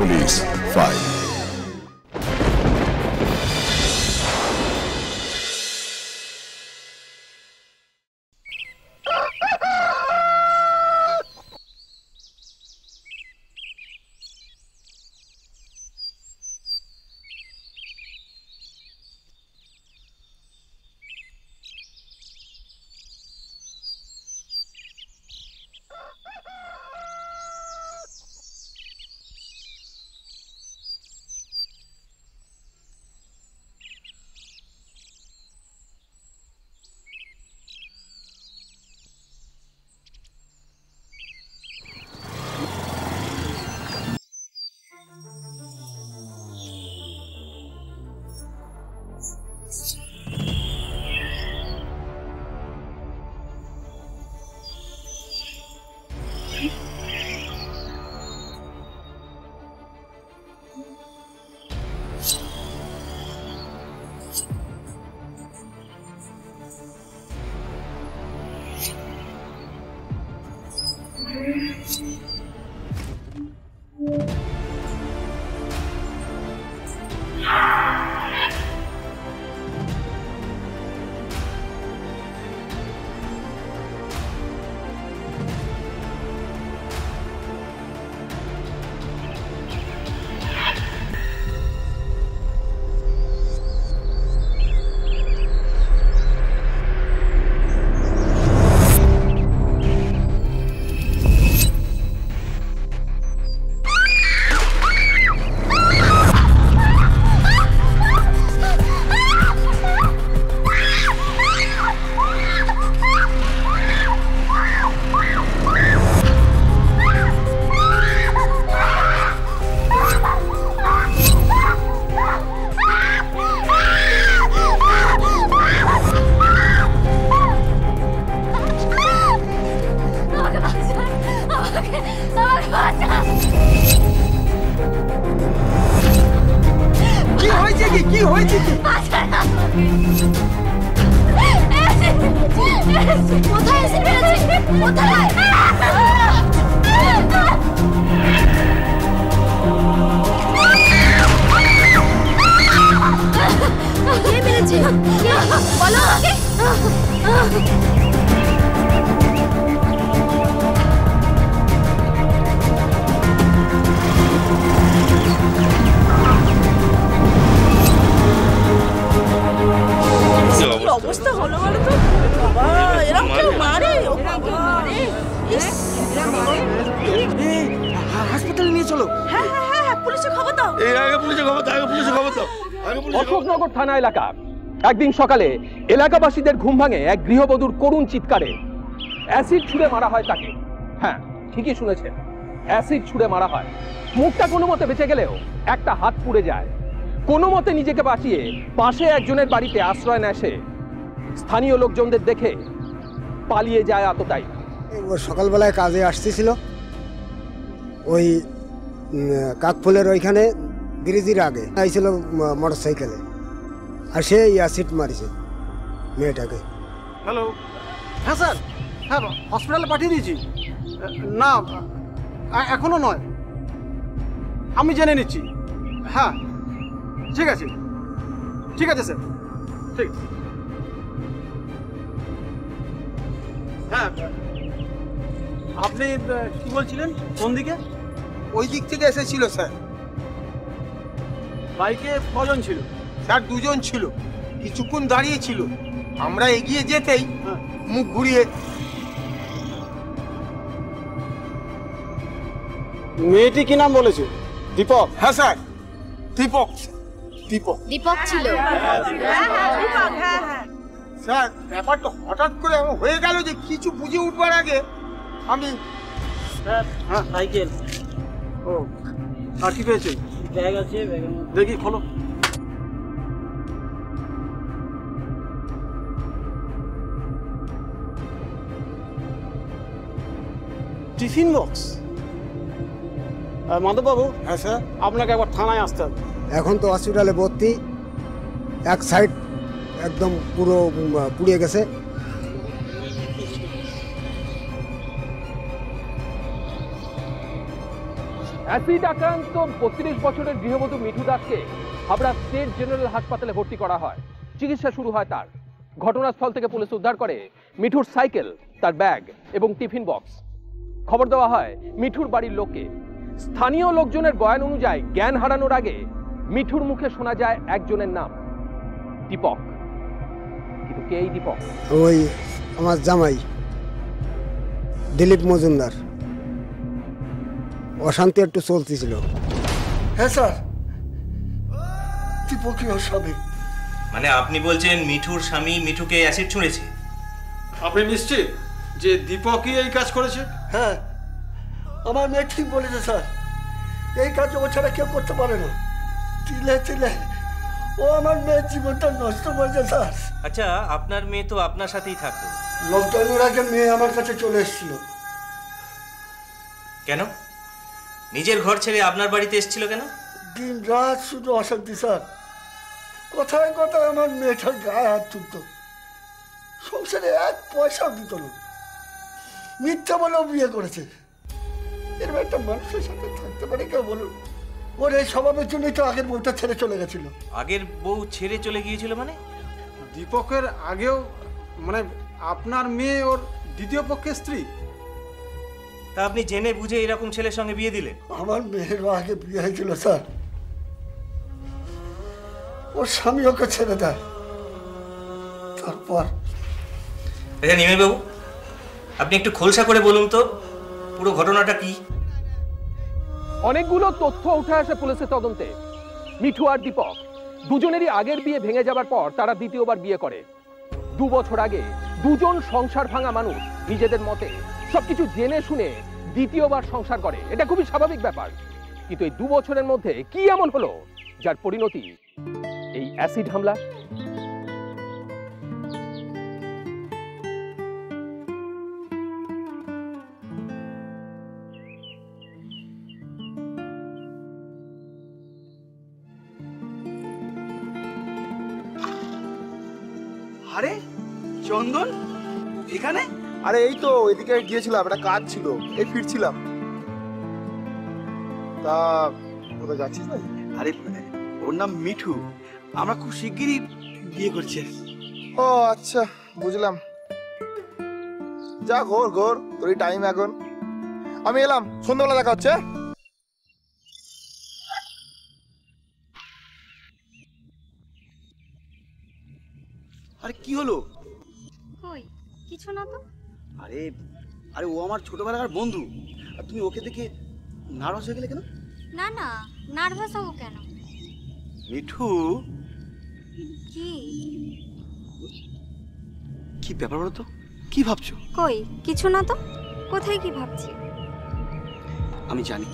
Police file. থানা এলাকা একদিন সকালে এলাকাবাসীদের ঘুম ভাঙে এক গৃহবধূর করুণ চিৎকারে। অ্যাসিড ছুঁড়ে মারা হয় তাকে। হ্যাঁ, ঠিকই শুনেছেন, অ্যাসিড ছুঁড়ে মারা হয়। মুখটা কোনো মতে বেঁচে গেলেও একটা হাত পুড়ে যায়। কোনো মতে নিজেকে বাঁচিয়ে পাশে একজনের বাড়িতে আশ্রয় নেয় সে। স্থানীয় লোকজনদের দেখে পালিয়ে যায় এতটাই। সকালবেলায় কাজে আসতেছিল, ওই কাকফুলের ওইখানে ব্রিজের আগে আইছিল মোটর সাইকেলে, আর সে অ্যাসিড মারিছে মেয়েটাকে। হ্যালো, হ্যাঁ স্যার, হ্যাঁ হসপিটালে পাঠিয়ে দিয়েছি। না এখনো নয়, আমি জেনে নিচ্ছি। হ্যাঁ ঠিক আছে, ঠিক আছে স্যার, ঠিক। হ্যাঁ আপনি কি বলছিলেন, কোন দিকে? ওই দিক থেকে এসেছিল স্যার। বাইকে কজন ছিল? স্যার দুজন ছিল, কিছুক্ষণ দাঁড়িয়ে ছিল। আমরা এগিয়ে যেতেই মুখ ঘুরিয়ে। মেয়েটি কি নাম বলেছে? দীপক? হ্যাঁ স্যার, দীপক। দীপক দীপক ছিল। স্যার ব্যাপারটা হঠাৎ করে হয়ে গেল যে কিছু বুঝে উঠবার আগে আমি। হ্যাঁ সাইকেল। ও, আর কি পেয়েছেন? ব্যাগ আছে, দেখি খোলো। Tiffin box. মাধববাবু। হ্যাঁ স্যার। আপনাকে একবার থানায় আসতে হবে। এখন তো হসপিটালে ভর্তি, এক সাইড একদম পুরো পুড়িয়ে গেছে। অ্যাসিড আক্রান্ত 32 বছরের গৃহবধূ মিঠু দাসকে হাবড়া স্টেট জেনারেল হাসপাতালে ভর্তি করা হয়। চিকিৎসা শুরু হয় তার। ঘটনাস্থল থেকে পুলিশ উদ্ধার করে মিঠুর সাইকেল, তার ব্যাগ এবং টিফিন বক্স। খবর দেওয়া হয় মিঠুর বাড়ির লোককে। স্থানীয় লোকজনের বয়ান অনুযায়ী জ্ঞান হারানোর আগে মিঠুর মুখে শোনা যায় একজনের নাম, দীপক। কিন্তু কে এই দীপক? ওই আমার জামাই দিলীপ মজুমদার। অশান্তি একটু চলতেছিল। হ্যাঁ স্যার, দীপকই ওর স্বামী। মানে আপনি বলছেন মিঠুর স্বামী মিঠুকে অ্যাসিড ছুঁড়েছে? আপনি নিশ্চিত যে দীপকই এই কাজ করেছে? হ্যাঁ, আমার মেয়ে ঠিক বলেছে স্যার, এই কাজ ও ছাড়া কেউ করতে পারে না। তিলে তিলে ও আমার মেয়ের জীবনটা নষ্ট করেছে স্যার। আচ্ছা, আপনার মেয়ে তো আপনার সাথেই থাকতো। লকডাউনের আগে মেয়ে আমার কাছে চলে এসেছিল। কেন? নিজের ঘর ছেড়ে আপনার বাড়িতে এসেছিল কেন? দিন রাত শুধু অশান্তি স্যার। কথায় কথায় আমার মেয়েটার গায়ে হাত তুলত, সংসারে এক পয়সাও দিত না। মিথ্যা বলেও বিয়ে করেছে। এরকম একটা মানুষের সাথে থাকতে পারে কেউ বলুন? ওর এই স্বভাবের জন্যই তো আগের বউটা ছেড়ে চলে গেছিল। আগের বউ ছেড়ে চলে গিয়েছিল মানে? দীপকের আগেও, মানে আপনার মেয়ে ওর দ্বিতীয় পক্ষের স্ত্রী? তা আপনি জেনে বুঝে এরকম ছেলের সঙ্গে বিয়ে দিলেন? আমার মেয়েরও আগে বিয়ে হয়েছিল স্যার। ওর স্বামী ওকে ছেড়ে দেয়। তারপর আচ্ছা নিমের বাবু, আপনি একটু খোলসা করে বলুন তো পুরো ঘটনাটা কি? অনেকগুলো তথ্য উঠে আসে পুলিশের তদন্তে। মিঠু আর দীপক দুজনেরই আগের বিয়ে ভেঙে যাবার পর তারা দ্বিতীয়বার বিয়ে করে। 2 বছর আগে দুজন সংসার ভাঙা মানুষ নিজেদের মতে সবকিছু জেনে শুনে দ্বিতীয়বার সংসার করে। এটা খুবই স্বাভাবিক ব্যাপার। কিন্তু এই 2 বছরের মধ্যে কি এমন হলো যার পরিণতি এই অ্যাসিড হামলা? আরে চন্দন এখানে? আরে এই তো এদিকে গিয়েছিলাম, একটা কাজ ছিল, এই ফিরছিলাম। তা কোথায় যাচ্ছিস ভাই? আরে ওর নাম মিঠু, আমরা খুব শিগগিরই বিয়ে করছি। ও আচ্ছা, বুঝলাম। যা ঘোর ঘোর, তোরই টাইম এখন। আমি এলাম, সন্ধ্যাবেলা দেখা হচ্ছে। আরে কি হলো? কই কিছু না তো। আরে আরে ও আমার ছোটবেলাকার বন্ধু, আর তুমি ওকে দেখে নার্ভাস হয়ে গেলে কেন? না না, নার্ভাস হবো কেন? মিঠু, কি কি ব্যাপার বলো তো? কি ভাবছো? কই কিছু না তো। কোথায় কি ভাবছি? আমি জানি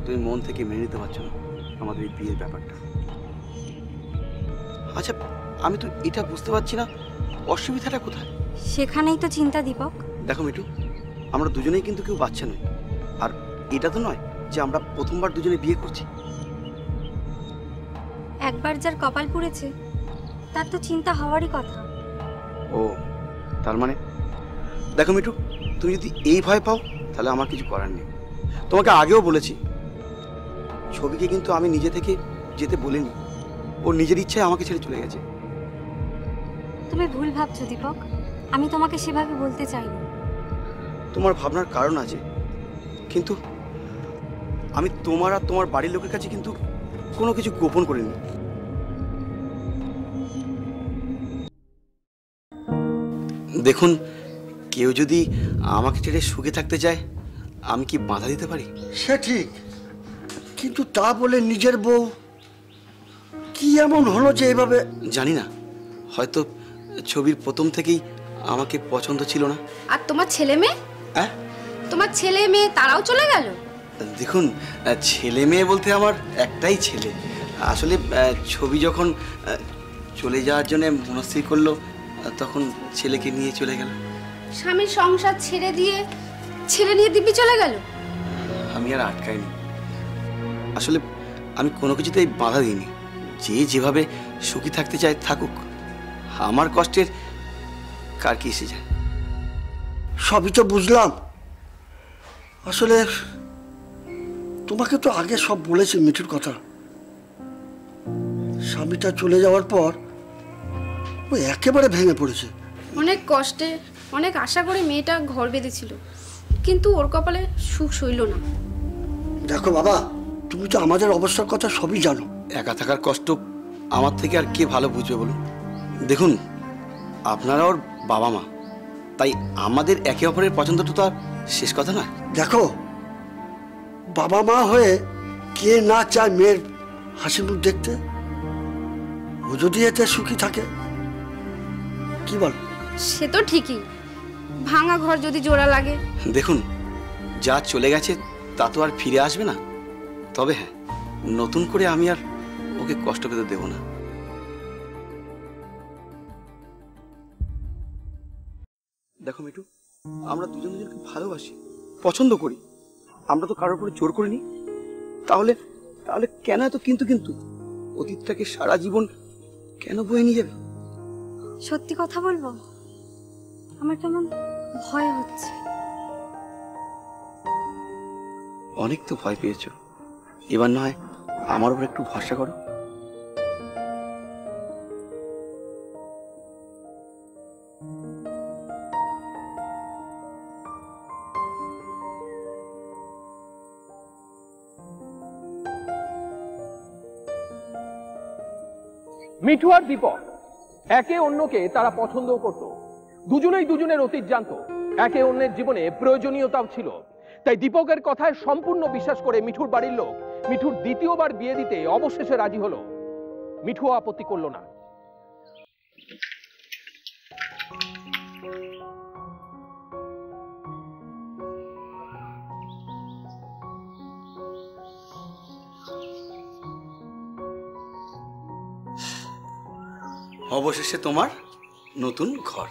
তুমি মন থেকে মেনে নিতে পারছো না আমাদের এই বিয়ের ব্যাপারটা। আচ্ছা, আমি তো এটা বুঝতে পারছি না অসুবিধাটা কোথায়। সেখানেই তো চিন্তা দীপক। দেখো মিঠু, আমরা দুজনেই কিন্তু কেউ বাচ্চা নই, আর এটা তো নয় যে আমরা প্রথমবার দুজনে বিয়ে করছি। একবার যার কপাল পুড়েছে তার তো চিন্তা হওয়ারই কথা। ও তার মানে, দেখো মিঠু, তুমি যদি এই ভয় পাও তাহলে আমার কিছু করার নেই। তোমাকে আগেও বলেছি, ছবিকে কিন্তু আমি নিজে থেকে যেতে বলিনি, ও নিজের ইচ্ছায় আমাকে ছেড়ে চলে গেছে। তুমি ভুল ভাবছো দীপক, আমি তোমাকে সেভাবে বলতে চাইনি। তোমার ভাবনার কারণ আছে, কিন্তু আমি তোমার আর তোমার বাড়ির লোকের কাছে কিন্তু কোনো কিছু গোপন করিনি। দেখুন, কেউ যদি আমাকে ছেড়ে সুখে থাকতে চায় আমি কি বাধা দিতে পারি? সে ঠিক, কিন্তু তা বলে নিজের বউ কি এমন হলো যে এভাবে? জানি না, হয়তো ছবির প্রথম থেকেই আমাকে পছন্দ ছিল না। আর তোমার ছেলে মেয়ে? হ্যাঁ, তোমার ছেলে মেয়ে তারাও চলে গেল? দেখুন, ছেলে মেয়ে বলতে আমার একটাই ছেলে। আসলে ছবি যখন চলে যাওয়ার জন্য মনস্থির করলো তখন ছেলেকে নিয়ে চলে গেল। স্বামীর সংসার ছেড়ে নিয়ে দিব্যি চলে গেল? আমি আর আটকাইনি। আসলে আমি কোনো কিছুতেই বাধা দিইনি। যে যেভাবে সুখী থাকতে চায় থাকুক, আমার কষ্টের কার কি এসে যায়? সবই তো বুঝলাম, আসলে তোমাকে তো আগে সব বলেছি মিঠুর কথা। স্বামীটা চলে যাওয়ার পর ও একেবারে ভেঙে পড়েছে। অনেক কষ্টে অনেক আশা করে মেয়েটা ঘর বেঁধেছিল, কিন্তু ওর কপালে সুখ সইল না। দেখো বাবা, তুমি তো আমাদের অবস্থার কথা সবই জানো। একা থাকার কষ্ট আমার থেকে আর কে ভালো বুঝবে বলুন? দেখুন, আপনারা ওর বাবা মা, তাই আমাদের একে অপরের পছন্দটা তো আর শেষ কথা না। দেখো, বাবা মা হয়ে কে না চায় মেয়ের হাসি মুখ দেখতে? ও যদি এতে সুখী থাকে, কি বল? সে তো ঠিকই, ভাঙা ঘর যদি জোড়া লাগে। দেখুন, যা চলে গেছে তা তো আর ফিরে আসবে না। তবে হ্যাঁ, নতুন করে আমি আর ওকে কষ্ট পেতে দেব না। দেখো মিঠু, আমরা দুজন দুজনকে ভালোবাসি, পছন্দ করি, আমরা তো কারোর উপরে জোর করিনি। তাহলে তাহলে কেন এত কিন্তু কিন্তু অতীতটাকে সারা জীবন কেন বয়ে নিয়ে যাবে? সত্যি কথা বলবো, আমার কেমন ভয় হচ্ছে। অনেক তো ভয় পেয়েছো, এবার না হয় আমার উপর একটু ভরসা করো। মিঠু আর দীপক একে অন্যকে তারা পছন্দ করত, দুজনেই দুজনের অতীত জানতো, একে অন্যের জীবনে প্রয়োজনীয়তাও ছিল। তাই দীপকের কথায় সম্পূর্ণ বিশ্বাস করে মিঠুর বাড়ির লোক মিঠুর দ্বিতীয়বার বিয়ে দিতে অবশেষে রাজি হলো। মিঠু আপত্তি করলো না। অবশেষে তোমার নতুন ঘর।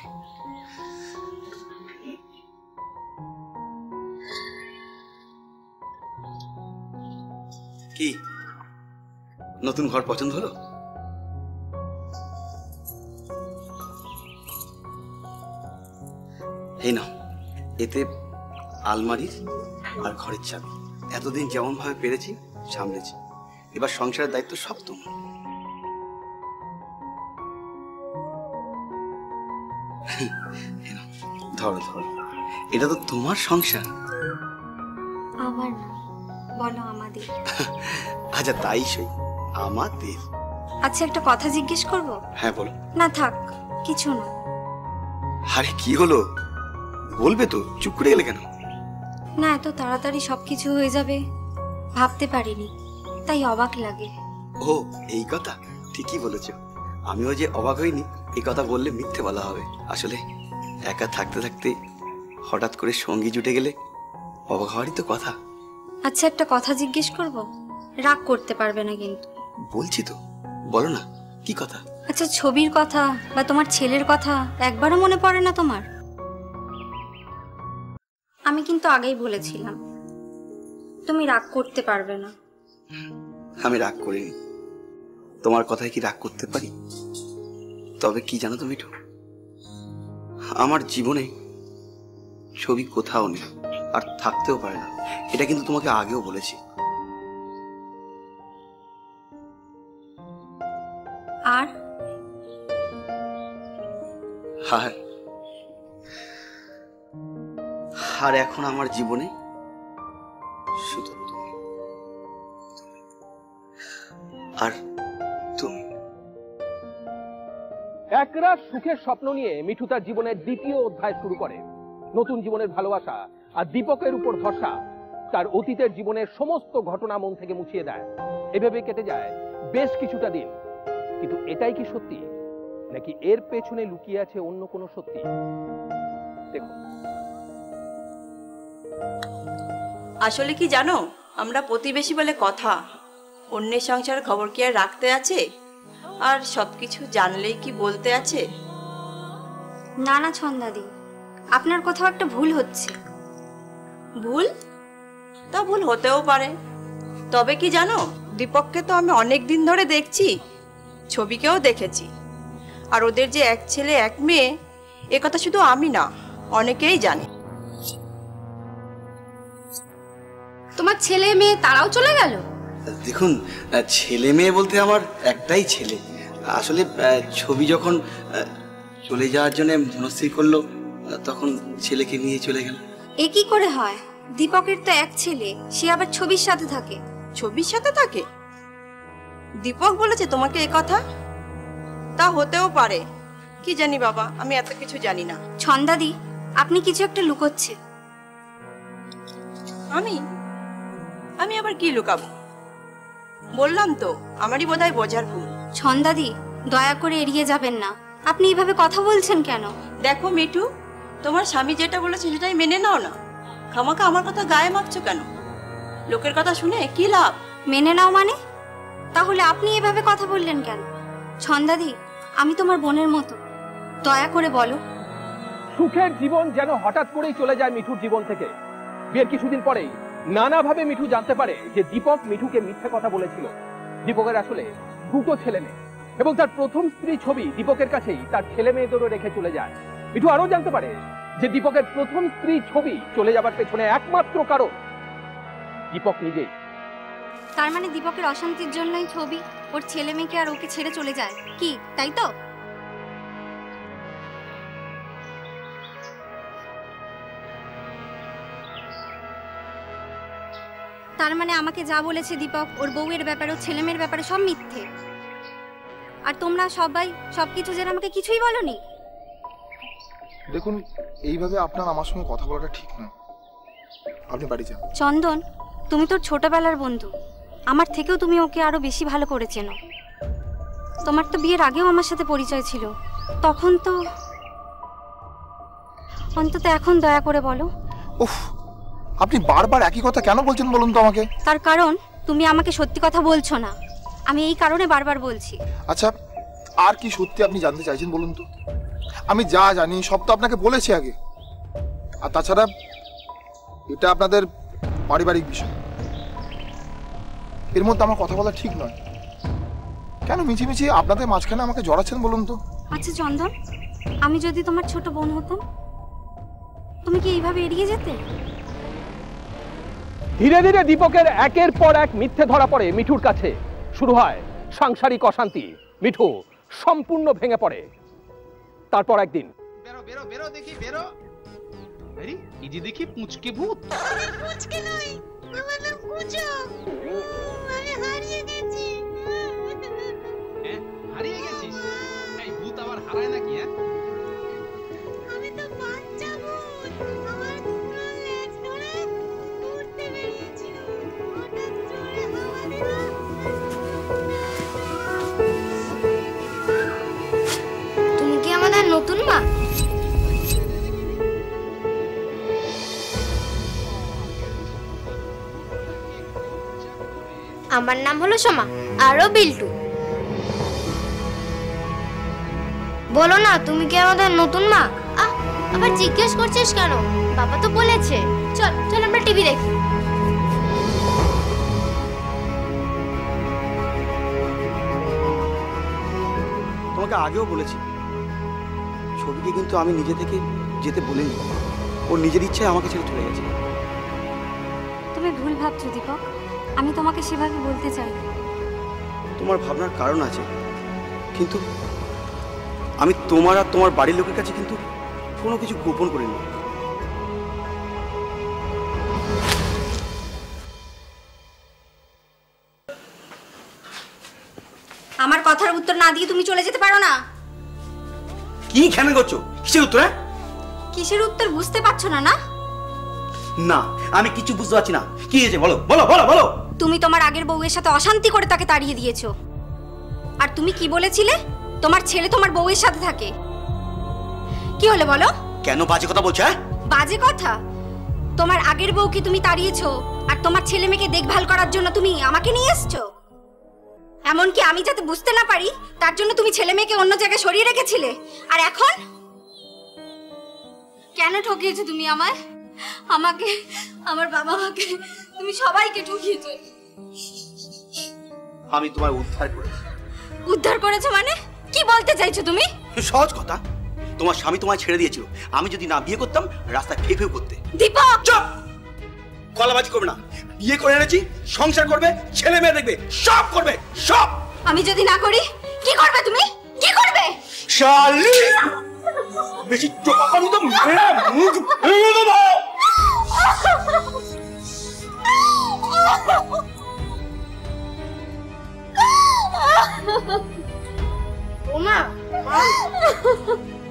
কি নতুন ঘর পছন্দ হলো? এই নাও, এতে আলমারির আর ঘরের চাবি। এতদিন যেমন ভাবে পেরেছি সামলেছি, এবার সংসারের দায়িত্ব সব তোমার। ধরো ধরো, এটা তো তোমার সংসার। আমার না, বলো আমাদের। আচ্ছা তাই সই, আমাদের। আচ্ছা, একটা কথা জিজ্ঞেস করব? হ্যাঁ বলো। না থাক, কিছু না। আরে কি হলো, বলবে তো, চুপ করে গেলে কেন? না, এত তাড়াতাড়ি সবকিছু হয়ে যাবে ভাবতে পারিনি, তাই অবাক লাগে। ও এই কথা, ঠিকই বলেছো। আমিও যে অবাক হইনি এই কথা বললে মিথ্যে বলা হবে। আসলে একা থাকতে থাকতে হঠাৎ করে সঙ্গী জুটে গেলে অবাক হওয়ারই তো কথা। আচ্ছা, একটা কথা জিজ্ঞেস করব? রাগ করতে পারবে না কিন্তু। বলছি তো, বলো না, কি কথা? আচ্ছা, ছবির কথা বা তোমার ছেলের কথা একবারও মনে পড়ে না তোমার? আমি কিন্তু আগেই বলেছিলাম তুমি রাগ করতে পারবে না। আমি রাগ করিনি, তোমার কথায় কি রাগ করতে পারি? তবে কি জানো তো মিঠু, আমার জীবনে ছবি কোথাও নেই, আর থাকতেও পারে না। এটা কিন্তু তোমাকে আগেও বলেছি। আর আর এখন আমার জীবনে শুধু তুমি আর তুমি। একরাত সুখের স্বপ্ন নিয়ে মিঠু তার জীবনের দ্বিতীয় অধ্যায় শুরু করে। নতুন জীবনের ভালোবাসা আর দীপকের উপর ভরসা তার অতীতের জীবনের সমস্ত ঘটনা মন থেকে মুছিয়ে দেয়। এভাবে কেটে যায় বেশ কিছুটা দিন। কিন্তু এটাই কি সত্যি, নাকি এর পেছনে লুকিয়ে আছে অন্য কোনো সত্যি? দেখুন, আসলে কি জানো, আমরা প্রতিবেশী বলে কথা, অন্যের সংসারের খবর কি আর রাখতে আছে? আর সবকিছু জানলেই কি বলতে আছে? না না ছন্দাদি, আপনার কোথাও একটা ভুল হচ্ছে। ভুল? তা ভুল হতেও পারে। তবে কি জানো, দীপককে তো আমি অনেক দিন ধরে দেখছি, ছবিকেও দেখেছি। আর ওদের যে এক ছেলে এক মেয়ে, এ কথা শুধু আমি না, অনেকেই জানে। তো তোমার ছেলে মেয়ে তারাও চলে গেল? দেখুন, ছেলে মেয়ে বলতে আমার একটাই ছেলে। আসলে ছবি যখন চলে যাওয়ার জন্য মনস্থির করলো, তখন ছেলেকে নিয়ে চলে গেল। এ কি করে হয়? দীপকের তো এক ছেলে, সে আবার ছবির সাথে থাকে। ছবির সাথে থাকে? দীপক বলেছে তোমাকে এ কথা? তা হতেও পারে, কি জানি বাবা, আমি এত কিছু জানি না। ছন্দাদি, আপনি কিছু একটা লুকোচ্ছে। আমি আবার কি লুকাবো? বললাম তো, আমারই বোধহয় বোঝার ভুল। ছন্দাদি, দয়া করে এড়িয়ে যাবেন না। আপনি এইভাবে কথা বলছেন কেন? দেখো মিঠু, তোমার স্বামী যেটা বলেছে সেটাই মেনে নাও না। খামাখা আমার কথা গায়ে মাখছো কেন? লোকের কথা শুনে কি লাভ? মেনে নাও মানে? তাহলে আপনি এভাবে কথা বললেন কেন? ছন্দাদি, আমি তোমার বোনের মতো, দয়া করে বলো। সুখের জীবন যেন হঠাৎ করেই চলে যায় মিঠুর জীবন থেকে। বিয়ের কিছুদিন পরেই নানাভাবে মিঠু জানতে পারে যে দীপক মিঠুকে মিথ্যে কথা বলেছিল। দীপকের আসলে দুটো ছেলে মেয়ে, এবং তার প্রথম স্ত্রী ছবি দীপকের কাছেই তার ছেলে মেয়েদেরও রেখে চলে যায়। মিঠু আরো জানতে পারে যে দীপকের প্রথম স্ত্রী ছবি চলে যাবার পেছনে একমাত্র কারণ দীপক নিজেই। তার মানে দীপকের অশান্তির জন্যই ছবি ওর ছেলে মেয়েকে আর ওকে ছেড়ে চলে যায়, কি তাই তো? তার মানে আমাকে যা বলেছে দীপক ওর বউয়ের ব্যাপারে, ওর ছেলে মেয়ের ব্যাপারে সব মিথ্যে। আর তোমরা সবাই সবকিছু জেনে আমাকে কিছুই বলনি। দেখুন, এইভাবে আপনার আমার সঙ্গে কথা বলাটা ঠিক নয়। আপনি বাড়ি যান। চন্দন, তুমি তোর ছোটবেলার বন্ধু, আমার থেকেও তুমি ওকে আরো বেশি ভালো করে চেনো। তোমার তো বিয়ের আগেও আমার সাথে পরিচয় ছিল, তখন তো অন্তত এখন দয়া করে বলো। উফ, আপনি বারবার একই কথা কেন বলছেন বলুন তো আমাকে? তার কারণ তুমি আমাকে সত্যি কথা বলছো না, আমি এই কারণে বারবার বলছি। আচ্ছা, আর কি সত্যি আপনি জানতে চাইছেন বলুন তো? আমি যা জানি সব তো আপনাকে বলেছি আগে। আর তাছাড়া এটা আপনাদের পারিবারিক বিষয়, এর মধ্যে আমার কথা বলা ঠিক নয়। কেন মিছিমিছি আপনাদের মাঝখানে আমাকে জড়াচ্ছেন বলুন তো? আচ্ছা চন্দন, আমি যদি তোমার ছোট বোন হতাম, তুমি কি এইভাবে এড়িয়ে যেতে? ধীরে ধীরে দীপকের একের পর এক মিথ্যে ধরা পড়ে মিঠুর কাছে। শুরু হয় সাংসারিক অশান্তি। মিঠু সম্পূর্ণ ভেঙে পড়ে। তারপর একদিন, বেরো বেরো বেরো দেখি বেরো। আরে এই যে দেখি পুচকে ভূত। পুচকে নই, আমার নাম কুচো। আমি হারিয়ে গেছি। হ্যাঁ, হারিয়ে গেছিস? এই ভূত আবার হারায় নাকি? হ্যাঁ, আমি তো বাচ্চা ভূত। আমার দুটো লেজ ধরে উড়তে বেরিয়েছিল, হঠাৎ জোরে হাওয়া দিল। তুমি কি আমাদের নতুন মা? আমার নাম হলো সোমা, আরো বিল্টু। বলো না, তুমি কি আমাদের নতুন মা? আবার জিজ্ঞেস করছিস কেন? বাবা তো বলেছে। চল চল আমরা টিভি দেখি। তোমাকে আগেও বলেছি, ছবিকে কিন্তু আমি নিজে থেকে যেতে বলিনি। ওর নিজের ইচ্ছায় আমাকে ছেড়ে চলে গেছে। তুমি ভুল ভাবছো দীপক, আমি তোমাকে সেভাবে বলতে চাই। তোমার ভাবনার কারণ আছে, কিন্তু আমি তোমার আর তোমার বাড়ির লোকের কাছে কিন্তু কোনো কিছু গোপন করিনি। আমার কথার উত্তর না দিয়ে তুমি চলে যেতে পারো না। কি খেয়াল করছো? কিসের উত্তর? কিসের উত্তর বুঝতে পারছো না? না না, আমি কিছু বুঝতে পারছি না। কি হয়েছে বলো বলো বলো বলো। তুমি তোমার আগের বউয়ের সাথে অশান্তি করে তাকে তাড়িয়ে দিয়েছো। আর তুমি কি বলেছিলে? তোমার ছেলে তোমার বউয়ের সাথে থাকে। কি হলো বলো? কেন বাজে কথা বলছো? বাজে কথা? তোমার আগের বউকে তুমি তাড়িয়েছো, আর তোমার ছেলে মেয়েকে দেখভাল করার জন্য তুমি আমাকে নিয়ে এসছো। এমনকি আমি যাতে বুঝতে না পারি তার জন্য তুমি ছেলে মেয়েকে অন্য জায়গায় সরিয়ে রেখেছিলে। আর এখন কেন ঠকিয়েছো তুমি আমায়? আমাকে, আমার বাবা মাকে, তুমি সবাইকে ঠকিয়েছো। আমি তোমার উদ্ধার করেছি। উদ্ধার করেছো মানে? কি বলতে চাইছো তুমি? সহজ কথা, তোমার স্বামী তোমায় ছেড়ে দিয়েছিল। আমি যদি না বিয়ে করতাম রাস্তায় ফেউ ফেউ করতে। দীপক! চুপ! গলাবাজি করবে না। বিয়ে করে এনেছি, সংসার করবে, ছেলে মেয়ে দেখবে, সব করবে, সব। আমি যদি না করি কি করবে তুমি? কি করবে? শালি বেশি চোখানি তো মেরে মুখ ভেঙে দেবো। ওমা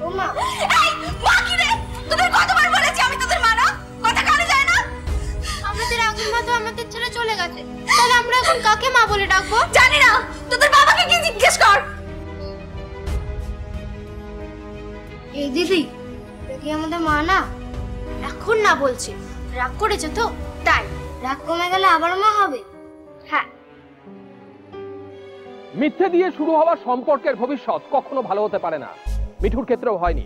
ওমা এই মা কি রে? তোদের কতবার বলেছি আমি তোদের মা না? কথা কানে যায় না? আমাদের আগুন মা তো আমাদের ছেড়ে চলে গেছে, তাহলে আমরা এখন কাকে মা বলে ডাকবো? জানি না, তোদের বাবাকে কি জিজ্ঞেস কর। এই দিদি, দেখি আমাদের মা না এখন না বলছে, রাগ করেছে তো তাই। রাগ কমে গেলে আবার মা হবে। হ্যাঁ, মিথ্যে দিয়ে শুরু হওয়া সম্পর্কের ভবিষ্যৎ কখনো ভালো হতে পারে না। মিঠুর ক্ষেত্রেও হয়নি।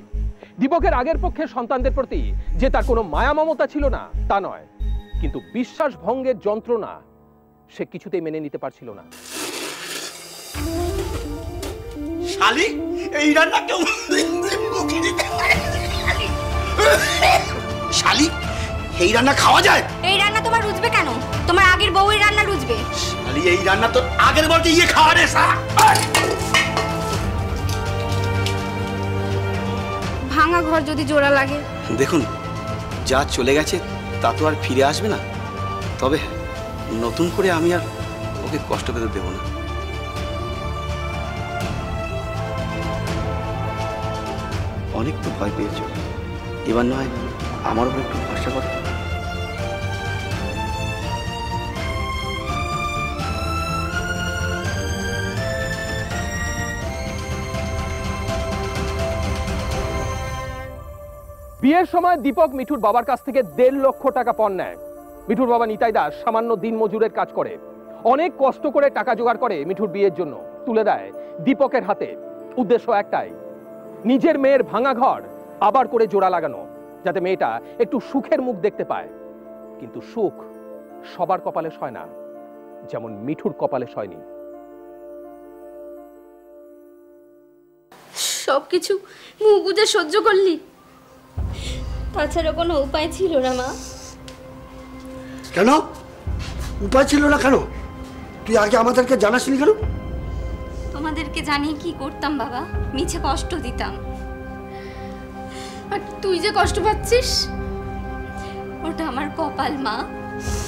দীপকের আগের পক্ষের সন্তানদের প্রতি যে তার কোনো মায়া মমতা ছিল না তা নয়, কিন্তু বিশ্বাস ভঙ্গের যন্ত্রণা সে কিছুতেই মেনে নিতে পারছিল না। শালি এই রান্না কেউ শালি এই রান্না খাওয়া যায়? এই রান্না তোমার রুচবে কেন? তোমার আগের বউয়ের রান্না রুচবে। শালি এই রান্না তো আগের বলতে ইয়ে খাওয়া রে সা। ভাঙা ঘর যদি জোড়া লাগে। দেখুন, যা চলে গেছে তা তো আর ফিরে আসবে না, তবে নতুন করে আমি আর ওকে কষ্ট পেতে দেব না। অনেক তো ভয় পেয়েছ, এবার নয় আমার উপর একটু ভরসা করো। বিয়ের সময় দীপক মিঠুর বাবার কাছ থেকে 1.5 লক্ষ টাকা পণ নেয়। মিঠুর বাবা নিতাই দাস সামান্য দিন মজুরের কাজ করে, অনেক কষ্ট করে টাকা জোগাড় করে মিঠুর বিয়ের জন্য তুলে দেয় দীপকের হাতে। উদ্দেশ্য একটাই, নিজের মেয়ের ভাঙা ঘর আবার করে জোড়া লাগানো, যাতে মেয়েটা একটু সুখের মুখ দেখতে পায়। কিন্তু সুখ সবার কপালে সয় না, যেমন মিঠুর কপালে সয়নি। সবকিছু মুখ বুঝে সহ্য করলি? তাছাড়া কোনো উপায় ছিল না মা। কেন উপায় ছিল না? কেন তুই আগে আমাদেরকে জানাসনি কেন? তোমাদেরকে জানিয়ে কি করতাম বাবা? মিছে কষ্ট দিতাম। আর তুই যে কষ্ট পাচ্ছিস, ওটা আমার কপাল মা।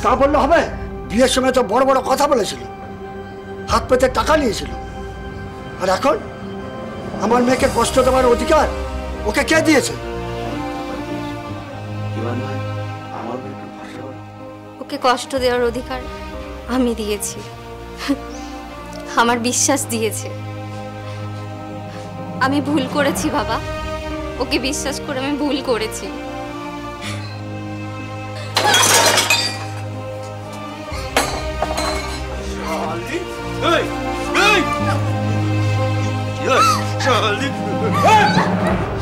তা বললে হবে? বিয়ের সময় তো বড় বড় কথা বলেছিল, হাত পেতে টাকা নিয়েছিল, আর এখন আমার মেয়েকে কষ্ট দেওয়ার অধিকার ওকে কে দিয়েছে? এবার নয় আমার উপর একটু ভরসা করো। ওকে কষ্ট দেওয়ার অধিকার আমি দিয়েছি, আমার বিশ্বাস দিয়েছে। আমি ভুল করেছি বাবা, ওকে বিশ্বাস করে আমি ভুল করেছি।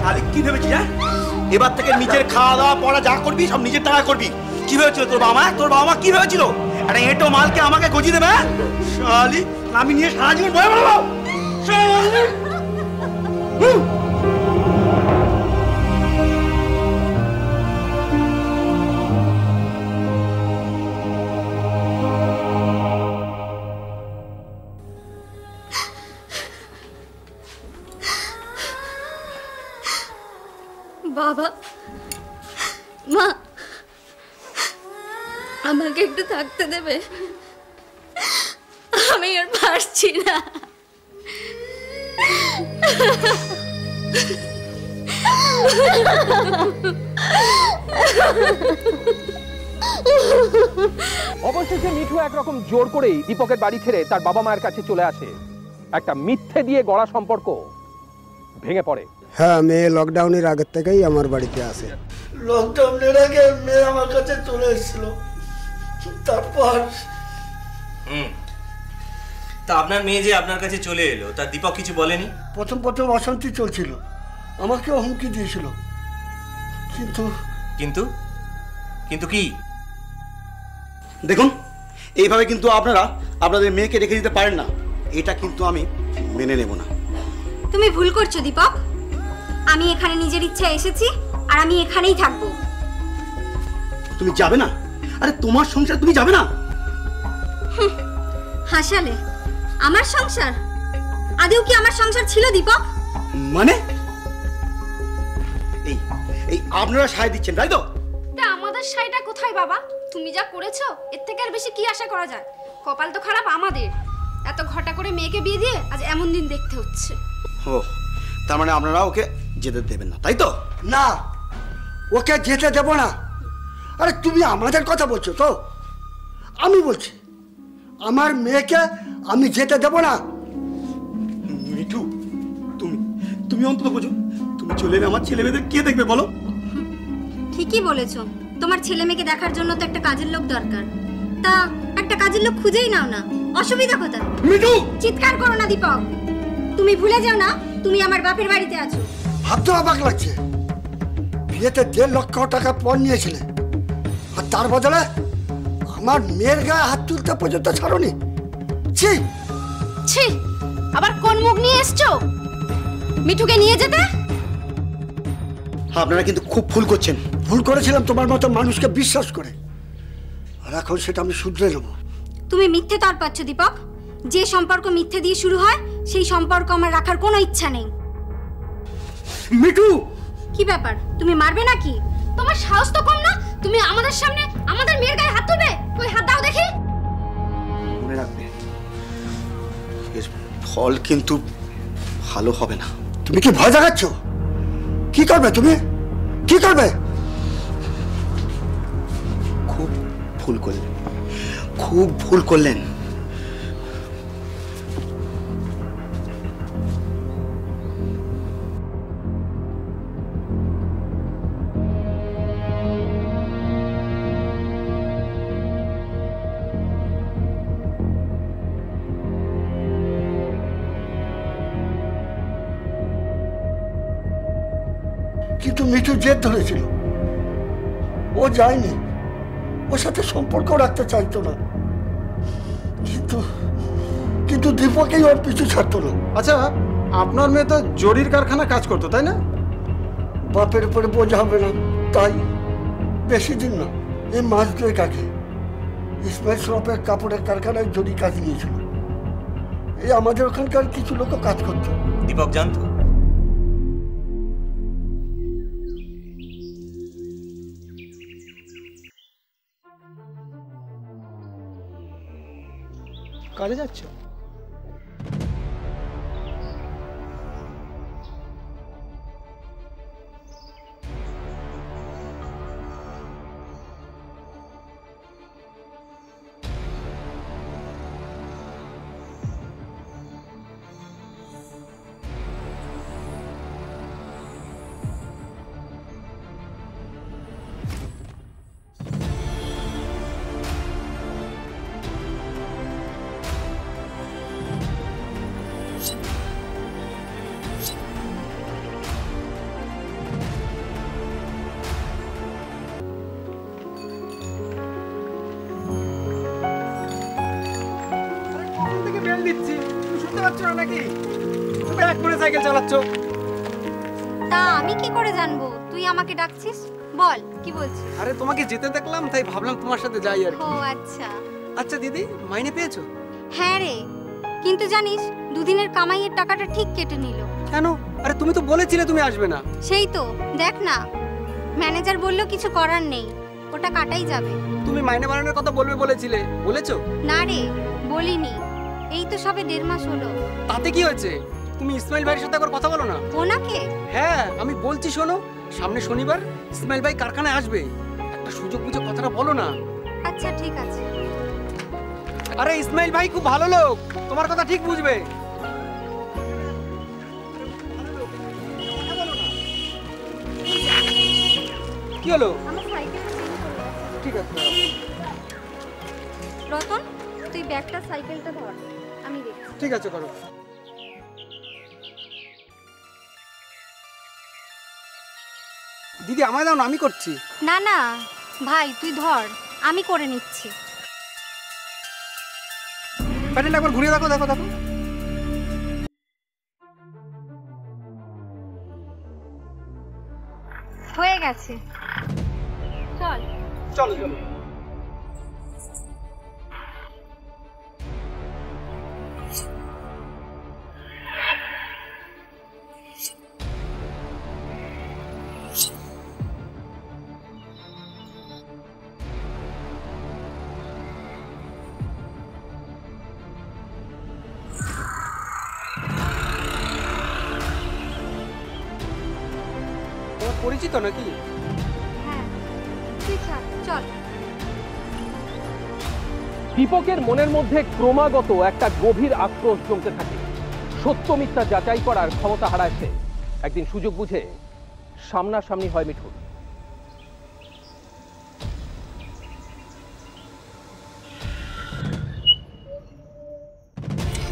শালিক কি ভেবেছিস? এবার থেকে নিজের খাওয়া দাওয়া পড়া যা করবি সব নিজের টাকা করবি। কি ভেবেছিল তোর বাবা? তোর বাবা কি ভেবেছিল? একটা এঁটো মালকে আমাকে গজিয়ে দেবে? শালি আমি নিয়ে সারা জীবন বয়ে বেড়াবো। বাবা মা, আমাকে একটু থাকতে দেবে? আমি আর পারছি না। অবশেষে মিঠু একরকম জোর করেই দীপকের বাড়ি ছেড়ে তার বাবা মায়ের কাছে চলে আসে। একটা মিথ্যে দিয়ে গড়া সম্পর্ক ভেঙে পড়ে। হ্যাঁ, মেয়ে লকডাউনের আগের থেকেই আমার বাড়িতে আসে। লকডাউনের আগে মেয়ে আমার কাছে চলে এসেছিল, তারপর তা আপনার মেয়ে যে আপনার কাছে চলে এলো, তা দীপক কিছু বলেনি? প্রথম প্রথম অশান্তি চলছিল, আমাকেও হুমকি দিয়েছিল, কিন্তু কিন্তু কিন্তু কি? দেখুন, এইভাবে কিন্তু আপনারা আপনাদের মেয়েকে রেখে দিতে পারেন না, এটা কিন্তু আমি মেনে নেব না। তুমি ভুল করছো দীপক, আমি এখানে নিজের ইচ্ছা এসেছি আর আমি এখানেই থাকবো। তুমি যাবে না? আরে তোমার সংসার তুমি যাবে না? হাসালে আমার সংসার? আদেও কি আমার সংসার ছিল দীপক? মানে এই এই আপনারা সায় দিচ্ছেন তাই তো? তা আমাদের সাইটা কোথায় বাবা? তুমি যা করেছো এর থেকে আর বেশি কি আশা করা যায়? কপাল তো খারাপ আমাদের, এত ঘটা করে মেয়েকে বিয়ে দিয়ে আজ এমন দিন দেখতে হচ্ছে। ও তার মানে আপনারা ওকে যেতে দেবেন না তাই তো? না, ওকে যেতে দেব না। আরে তুমি আমাদের কথা বলছো তো? আমি বলছি আমার মেয়েকে আমি যেতে দেব না। মিঠু তুমি তুমি অন্তত বোঝো, তুমি চলে এলে আমার ছেলে মেয়েদের কে দেখবে বলো? ঠিকই বলেছো, তোমার ছেলে মেয়েকে দেখার জন্য তো একটা কাজের লোক দরকার। তা একটা কাজের লোক খুঁজেই নাও না, অসুবিধা কোথায়? মিঠু চিৎকার করো না দীপক, তুমি ভুলে যাও না তুমি আমার বাপের বাড়িতে আছো। ভাবতে অবাক লাগছে, বিয়েতে 1.5 লক্ষ টাকা পণ নিয়েছিলে, আর তার বদলে আমার মেয়ের গায়ে হাত তুলতে পর্যন্ত ছাড়োনি। ছি ছি, আবার কোন মুখ নিয়ে এসছো মিঠুকে নিয়ে যেতে? আপনারা কিন্তু খুব ভুল করছেন। ভুল করেছিলাম তোমার মতো মানুষকে বিশ্বাস করে, আর এখন সেটা আমি শুধরে নেব। তুমি মিথ্যে তার পাচ্ছ দীপক। যে সম্পর্ক মিথ্যে দিয়ে শুরু হয় সেই সম্পর্ক আমার রাখার কোনো ইচ্ছা নেই। মিঠু কি ব্যাপার, তুমি মারবে নাকি? তোমার সাহস তো কম না, তুমি আমাদের সামনে আমাদের মেয়ের গায়ে হাত তুলবে? কই হাত দাও দেখি। মনে রাখবে এর ফল কিন্তু ভালো হবে না। তুমি কি ভয় দেখাচ্ছ? কি করবে তুমি, কি করবে? খুব ভুল করলেন, খুব ভুল করলেন। কিন্তু মিঠু জেদ ধরেছিল, ও যায়নি, ওর সাথে সম্পর্ক রাখতে চাইতো না, কিন্তু কিন্তু দীপকেই ওর পিছু ছাড়তো না। আচ্ছা, আপনার মেয়ে তো জরির কারখানা কাজ করতো তাই না? বাপের উপরে বোঝা হবে না তাই বেশি দিন না, এই মাস 2 আগে ইসমাইল শ্রফের কাপড়ের কারখানায় জরি কাজ নিয়েছিল। এই আমাদের ওখানকার কিছু লোক কাজ করতো। দীপক জানতো? কাজে যাচ্ছ? তা আমি কি করে জানবো তুই আমাকে ডাকছিস? বল কি বলছিস? আরে তোমাকে যেতে দেখলাম তাই ভাবলাম তোমার সাথে যাই আর ও আচ্ছা। আচ্ছা দিদি, মাইনে পেয়েছো? হ্যাঁ রে, কিন্তু জানিস 2 দিনের কামাইয়ের টাকাটা ঠিক কেটে নিল। কেন? আরে তুমি তো বলেছিলে তুমি আসবে না। সেই তো, দেখ না, ম্যানেজার বলল কিছু করার নেই, ওটা কাটাই যাবে। তুমি মাইনে বাড়ানোর কথা বলবে বলেছিলে, বলেছো? না রে, বলিনি, এই তো সবে 1.5 মাস হলো। তাতে কি হয়েছে? তুমি ইসমাইল ভাইয়ের সাথে একবার কথা বলো না। ওনাকে? হ্যাঁ, আমি বলছি শোনো, সামনে শনিবার ইসমাইল ভাই কারখানায় আসবে, একটা সুযোগ বুঝে কথাটা বলো না। আচ্ছা ঠিক আছে। আরে ইসমাইল ভাই খুব ভালো লোক, তোমার কথা ঠিক বুঝবে। কি হলো? ঠিক আছে রতন, তুই ব্যাগটা সাইকেলটা ধর, আমি দেখছি। ঠিক আছে, করো। দিদি আমায় দাও না, আমি করছি। না না ভাই, তুই ধর, আমি করে নিচ্ছি। প্যাটেলটা একবার ঘুরিয়ে দেখো, দেখো দেখো। হয়ে গেছে, চল। চলো চলো। পরিচিত নাকি? হ্যাঁ তুই থাক, চল। দীপকের মনের মধ্যে ক্রমাগত একটা গভীর আক্রোশ জমতে থাকে। সত্য মিথ্যা যাচাই করার ক্ষমতা হারায় সে। একদিন সুযোগ বুঝে সামনাসামনি হয় মিঠুর।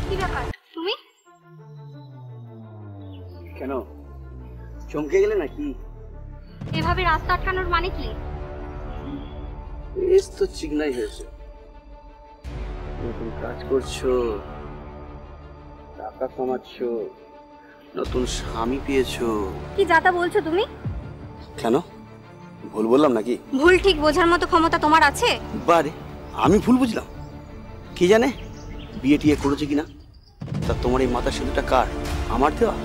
কি ব্যাপার তুমি? কেন চমকে গেলে নাকি? এভাবে রাস্তা আটকানোর মানে কি? বেশ তো চিকনাই হয়েছে, নতুন কাজ করছো, টাকা কামাচ্ছো, নতুন স্বামী পেয়েছো। কি যাতা বলছো তুমি? কেন ভুল বললাম নাকি? ভুল ঠিক বোঝার মতো ক্ষমতা তোমার আছে? বারে আমি ভুল বুঝলাম? কি জানে বিয়ে টিয়ে করেছে কিনা। তা তোমার এই মাথার সিঁদুরটা কার? আমার দেওয়া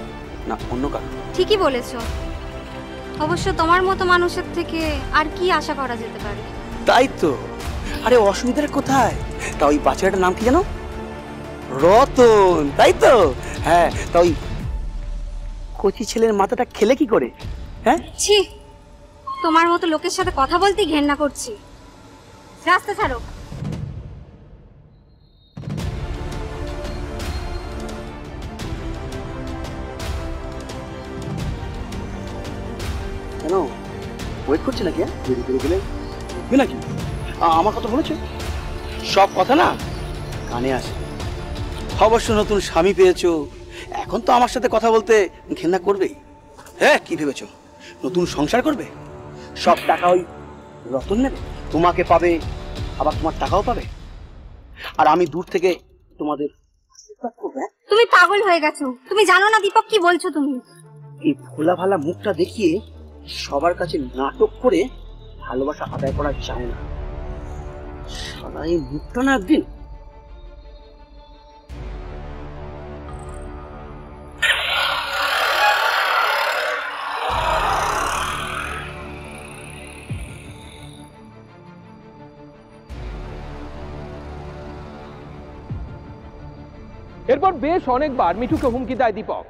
না অন্য কার? ঠিকই বলেছো। অবশ্য তোমার মতো মানুষের থেকে আর কি আশা করা যেতে পারে? তাই তো। আরে অসুবিধাটা কোথায়? তা ওই বাচ্চাটার নাম কি জানো? রতন, তাই তো? হ্যাঁ, তা ওই কচি ছেলের মাথাটা খেলে কি করে? হ্যাঁ, ছি, তোমার মতো লোকের সাথে কথা বলতেই ঘেন্না করছি। রাস্তা ছাড়ো। কেন ওয়েট করছে নাকি? দেরি করে গেলে নাকি? আমার কথা বলেছে? সব কথা না কানে আসে। অবশ্য নতুন স্বামী পেয়েছো, এখন তো আমার সাথে কথা বলতে ঘেন্না করবেই। হ্যাঁ, কি ভেবেছো নতুন সংসার করবে? সব টাকা ওই রতন নেবে, তোমাকে পাবে, আবার তোমার টাকাও পাবে, আর আমি দূর থেকে তোমাদের। তুমি পাগল হয়ে গেছো। তুমি জানো না দীপক কি বলছো তুমি? এই ভোলা ভালা মুখটা দেখিয়ে সবার কাছে নাটক করে ভালোবাসা আদায় করা যায় না। সারা এই মুখটা না একদিন। এরপর বেশ অনেকবার মিঠুকে হুমকি দেয় দীপক।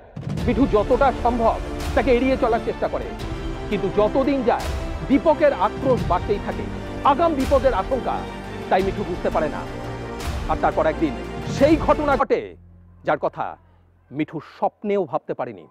মিঠু যতটা সম্ভব তাকে এড়িয়ে চলার চেষ্টা করে, কিন্তু যতদিন যায় দীপকের আক্রোশ বাড়তেই থাকে। আগাম বিপদের আশঙ্কা, তাই মিঠু বুঝতে পারে না। আর তারপর একদিন সেই ঘটনা ঘটে যার কথা মিঠু স্বপ্নেও ভাবতে পারেনি।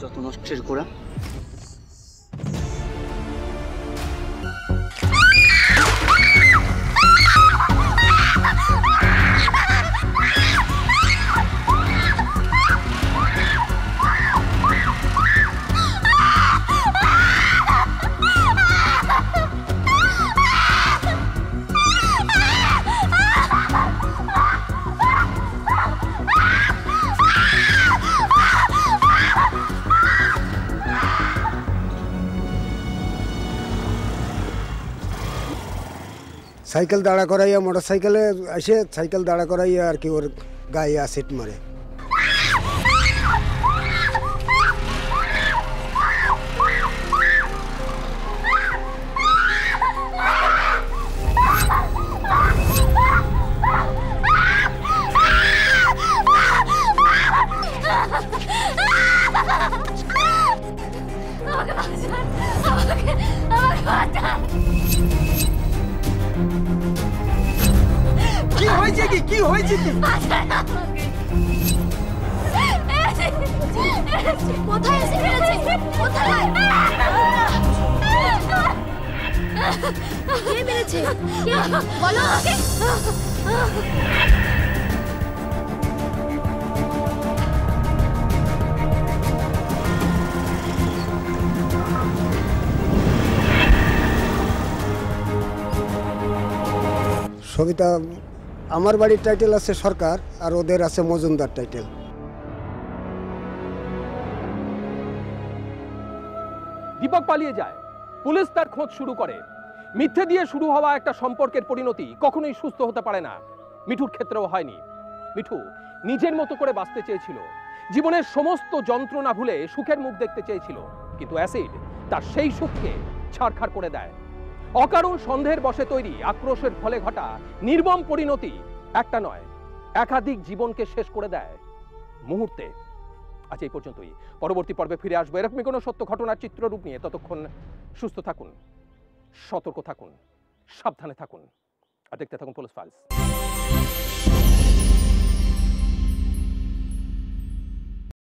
যত নষ্টের গোড়া। সাইকেল দাঁড়া করাইয়া মোটর সাইকেলে এসে সাইকেল দাঁড়া করাইয়া আর কি ওর গায়ে অ্যাসিড মারে। কি হয়েছে কি কি হয়েছে কি কোথায় এসে ফেলেছে কোথায় কে মেরেছে কে বলো আমাকে সবিতা, আমার বাড়ির টাইটেল আছে সরকার আর ওদের আছে মজুমদার টাইটেল। দীপক পালিয়ে যায়, পুলিশ তার খোঁজ শুরু করে। মিথ্যে দিয়ে শুরু হওয়া একটা সম্পর্কের পরিণতি কখনোই সুস্থ হতে পারে না। মিঠুর ক্ষেত্রেও হয়নি। মিঠু নিজের মতো করে বাঁচতে চেয়েছিল, জীবনের সমস্ত যন্ত্রণা ভুলে সুখের মুখ দেখতে চেয়েছিল, কিন্তু অ্যাসিড তার সেই সুখকে ছারখার করে দেয়। অকারণ সন্দেহের বশে তৈরি আক্রোশের ফলে ঘটা নির্মম পরিণতি একটা নয়, একাধিক জীবনকে শেষ করে দেয় মুহূর্তে। আজ এই পর্যন্তই। পরবর্তী পর্বে ফিরে আসবো এরকমই কোনো সত্য ঘটনার চিত্ররূপ নিয়ে। ততক্ষণ সুস্থ থাকুন, সতর্ক থাকুন, সাবধানে থাকুন আর দেখতে থাকুন পুলিশ ফাইলস।